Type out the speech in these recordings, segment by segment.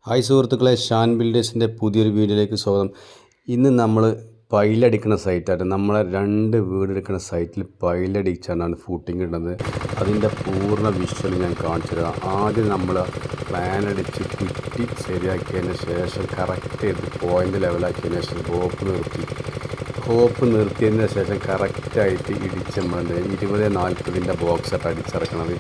Hi സുഹൃത്തുക്കളെ, ഷാൻ ബിൽഡേഴ്സിൻ്റെ പുതിയൊരു വീഡിയോയിലേക്ക് സ്വാഗതം. ഇന്ന് നമ്മൾ പൈലടിക്കുന്ന സൈറ്റായിട്ട് നമ്മളെ 2 വീടെടുക്കുന്ന സൈറ്റിൽ പൈലടിച്ചാണ് ഫൂട്ടിങ് ഇടുന്നത്. അതിൻ്റെ പൂർണ്ണ വിഷ്വൽ ഞാൻ കാണിച്ചു തരാം. ആദ്യം നമ്മൾ പ്ലാൻ അടിച്ച് കുറ്റി ശരിയാക്കിയതിന് ശേഷം കറക്റ്റ് ചെയ്ത് പോയിൻ്റ് ലെവലാക്കിയതിന് ശേഷം ഹോപ്പ് നിർത്തിയതിന് ശേഷം കറക്റ്റായിട്ട് ഇടിച്ച് നമ്മൾ 20-40 ബോക്സായിട്ട് അടിച്ചിറക്കണത്.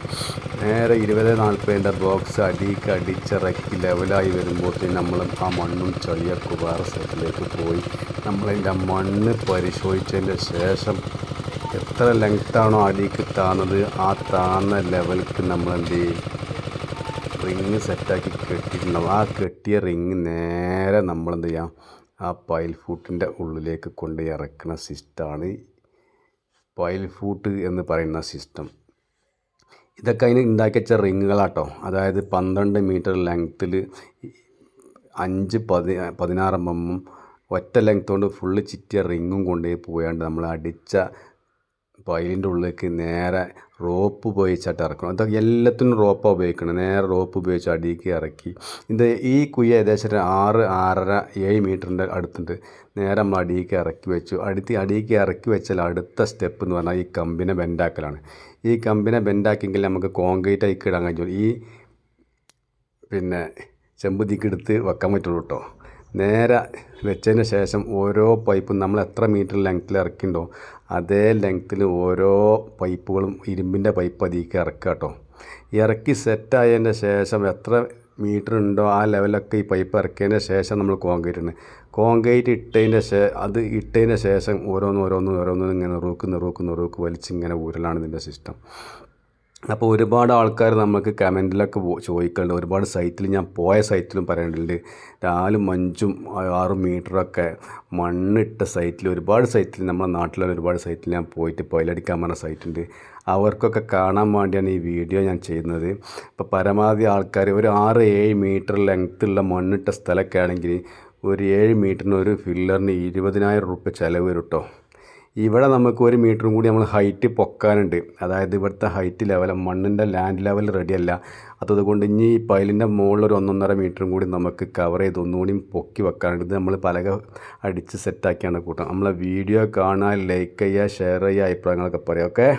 നേരെ 20-40 ബോക്സ് അടിച്ചിറക്കി ലെവലായി വരുമ്പോഴത്തേക്കും നമ്മൾ ആ മണ്ണും ചളിയൊക്കെ വേറെ സ്ഥലത്തിലേക്ക് പോയി നമ്മളതിൻ്റെ മണ്ണ് പരിശോധിച്ചതിൻ്റെ ശേഷം എത്ര ലെങ്ത്താണോ അടിക്ക് താന്നത് ആ താന്ന ലെവലിക്ക് നമ്മൾ എന്ത് ചെയ്യും, റിങ് സെറ്റാക്കി കെട്ടിയിട്ടുണ്ടാവും. ആ കെട്ടിയ റിങ് നേരെ നമ്മളെന്ത് ചെയ്യാം, ആ പൈൽ ഫൂട്ടിൻ്റെ ഉള്ളിലേക്ക് കൊണ്ട് ഇറക്കുന്ന സിസ്റ്റമാണ് പൈൽ ഫൂട്ട് എന്ന് പറയുന്ന സിസ്റ്റം. ഇതൊക്കെ അതിന് ഉണ്ടാക്കി വെച്ച റിങ്ങുകളാട്ടോ. അതായത് 12 മീറ്റർ ലെങ്ത്തിൽ 5-16 mm ഒറ്റ ലെങ്ത് കൊണ്ട് ഫുള്ള് ചിറ്റിയ റിങ്ങും കൊണ്ടുപോയി പോയാണ്ട് നമ്മൾ അടിച്ച പൈലിൻ്റെ ഉള്ളിലേക്ക് നേരെ റോപ്പ് ഉപയോഗിച്ചിട്ട് ഇറക്കണം. ഇതൊക്കെ എല്ലാത്തിനും റോപ്പാണ് ഉപയോഗിക്കണം. നേരെ റോപ്പ് ഉപയോഗിച്ച് അടിക്ക് ഇറക്കി ഈ കുഴി ഏകദേശം 6-6.5-7 മീറ്ററിൻ്റെ അടുത്തുണ്ട്. നേരെ നമ്മൾ അടിക്ക് ഇറക്കി വെച്ചു. അടിക്ക് ഇറക്കി വെച്ചാൽ അടുത്ത സ്റ്റെപ്പ് എന്ന് പറഞ്ഞാൽ ഈ കമ്പിനെ ബെൻഡാക്കലാണ്. ഈ കമ്പിനെ ബെൻഡാക്കിയെങ്കിൽ നമുക്ക് കോൺക്രീറ്റ് ആയിക്ക് ഇടാൻ കഴിയുള്ളൂ. ഈ ചെമ്പുതിക്കെടുത്ത് വെക്കാൻ പറ്റുള്ളൂ കേട്ടോ. നേരെ വെച്ചതിന് ശേഷം ഓരോ പൈപ്പും നമ്മൾ എത്ര മീറ്റർ ലെങ്ത്തിൽ ഇറക്കിണ്ടോ അതേ ലെങ്ത്തിൽ ഓരോ പൈപ്പുകളും ഇരുമ്പിൻ്റെ പൈപ്പ് അതിലേക്ക് ഇറക്കുക കേട്ടോ. ഇറക്കി സെറ്റായതിൻ്റെ ശേഷം എത്ര മീറ്റർ ഉണ്ടോ ആ ലെവലൊക്കെ ഈ പൈപ്പ് ഇറക്കിയതിൻ്റെ ശേഷം നമ്മൾ കോൺക്രീറ്റ് ഇട്ടതിൻ്റെ ശേഷം ഓരോന്നും ഇങ്ങനെ നുറുക്ക് വലിച്ചിങ്ങനെ ഊരലാണ് ഇതിൻ്റെ സിസ്റ്റം. അപ്പോൾ ഒരുപാട് ആൾക്കാർ നമുക്ക് കമൻറ്റിലൊക്കെ ചോദിക്കുന്നുണ്ട്. ഒരുപാട് സൈറ്റിൽ ഞാൻ പോയ സൈറ്റിലും പറയേണ്ടതുണ്ട്. 4-5-6 മീറ്ററൊക്കെ മണ്ണിട്ട സൈറ്റിൽ ഒരുപാട് സൈറ്റിൽ നമ്മുടെ നാട്ടിലുള്ള ഒരുപാട് സൈറ്റിൽ ഞാൻ പോയിട്ട് പൈലടിക്കാൻ പറഞ്ഞ സൈറ്റുണ്ട്. അവർക്കൊക്കെ കാണാൻ വേണ്ടിയാണ് ഈ വീഡിയോ ഞാൻ ചെയ്യുന്നത്. ഇപ്പോൾ പരമാവധി ആൾക്കാർ ഒരു 6-7 മീറ്റർ ലെങ്ത്തുള്ള മണ്ണിട്ട സ്ഥലമൊക്കെ ആണെങ്കിൽ ഒരു 7 മീറ്ററിന് ഒരു ഫില്ലറിന് 20,000 രൂപ ചിലവ് വരും കേട്ടോ. ഇവിടെ നമുക്ക് 1 മീറ്ററും കൂടി നമ്മൾ ഹൈറ്റ് പൊക്കാനുണ്ട്. അതായത് ഇവിടുത്തെ ഹൈറ്റ് ലെവൽ മണ്ണിൻ്റെ ലാൻഡ് ലെവൽ റെഡിയല്ല. അതുകൊണ്ട് ഇനി ഈ പൈലിൻ്റെ മുകളിൽ ഒരു 1.5 മീറ്ററും കൂടി നമുക്ക് കവർ ചെയ്ത് ഒന്നുകൂടി പൊക്കി വെക്കാനുണ്ട്. ഇത് നമ്മൾ പലക അടിച്ച് സെറ്റാക്കിയാണ് കൂട്ടാം. നമ്മളെ വീഡിയോ കാണാൻ ലൈക്ക് ചെയ്യുക, ഷെയർ ചെയ്യുക, അഭിപ്രായങ്ങളൊക്കെ പറയാം. ഓക്കെ.